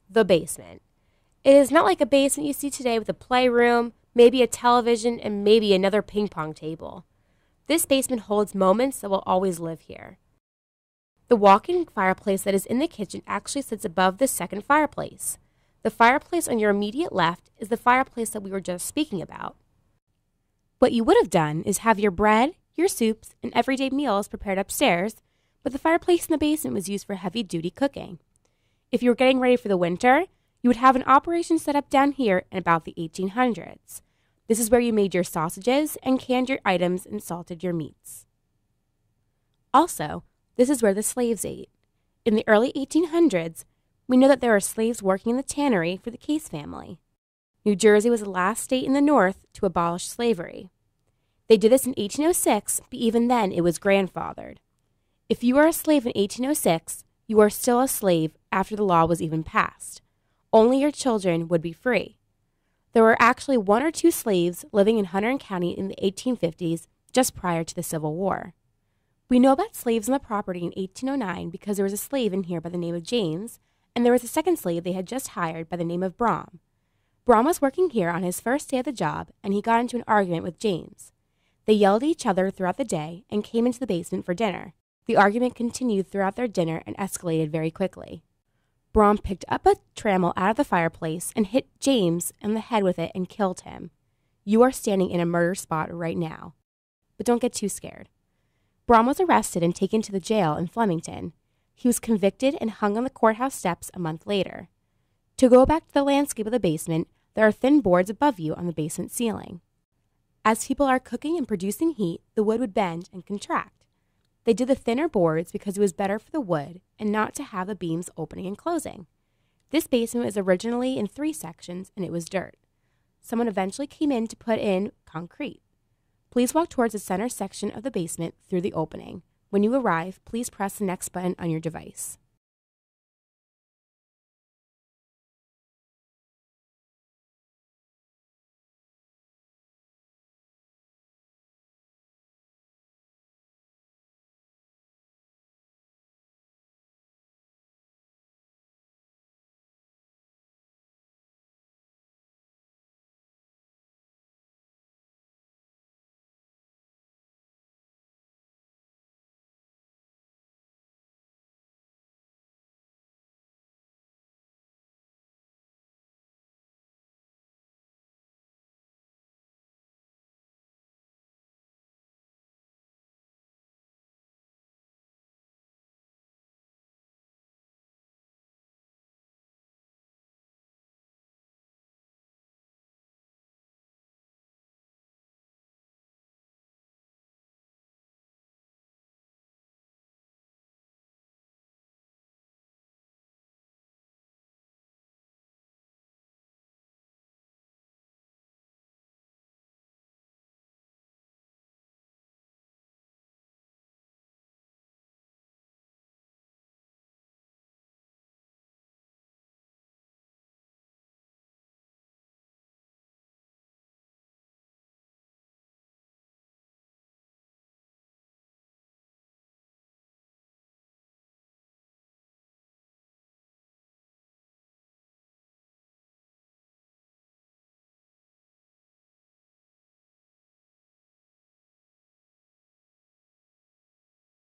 the basement. It is not like a basement you see today with a playroom, maybe a television, and maybe another ping pong table. This basement holds moments that will always live here. The walk-in fireplace that is in the kitchen actually sits above the second fireplace. The fireplace on your immediate left is the fireplace that we were just speaking about. What you would have done is have your bread, your soups, and everyday meals prepared upstairs, but the fireplace in the basement was used for heavy-duty cooking. If you were getting ready for the winter, you would have an operation set up down here in about the 1800s. This is where you made your sausages and canned your items and salted your meats. Also, this is where the slaves ate. In the early 1800s, we know that there were slaves working in the tannery for the Case family. New Jersey was the last state in the North to abolish slavery. They did this in 1806, but even then it was grandfathered. If you were a slave in 1806, you are still a slave after the law was even passed. Only your children would be free. There were actually 1 or 2 slaves living in Hunterdon County in the 1850s, just prior to the Civil War. We know about slaves on the property in 1809 because there was a slave in here by the name of James, and there was a second slave they had just hired by the name of Brom. Brom was working here on his first day of the job, and he got into an argument with James. They yelled at each other throughout the day and came into the basement for dinner. The argument continued throughout their dinner and escalated very quickly. Brom picked up a trammel out of the fireplace and hit James in the head with it and killed him. You are standing in a murder spot right now. But don't get too scared. Brom was arrested and taken to the jail in Flemington. He was convicted and hung on the courthouse steps a month later. To go back to the landscape of the basement, there are thin boards above you on the basement ceiling. As people are cooking and producing heat, the wood would bend and contract. They did the thinner boards because it was better for the wood and not to have the beams opening and closing. This basement was originally in 3 sections and it was dirt. Someone eventually came in to put in concrete. Please walk towards the center section of the basement through the opening. When you arrive, please press the next button on your device.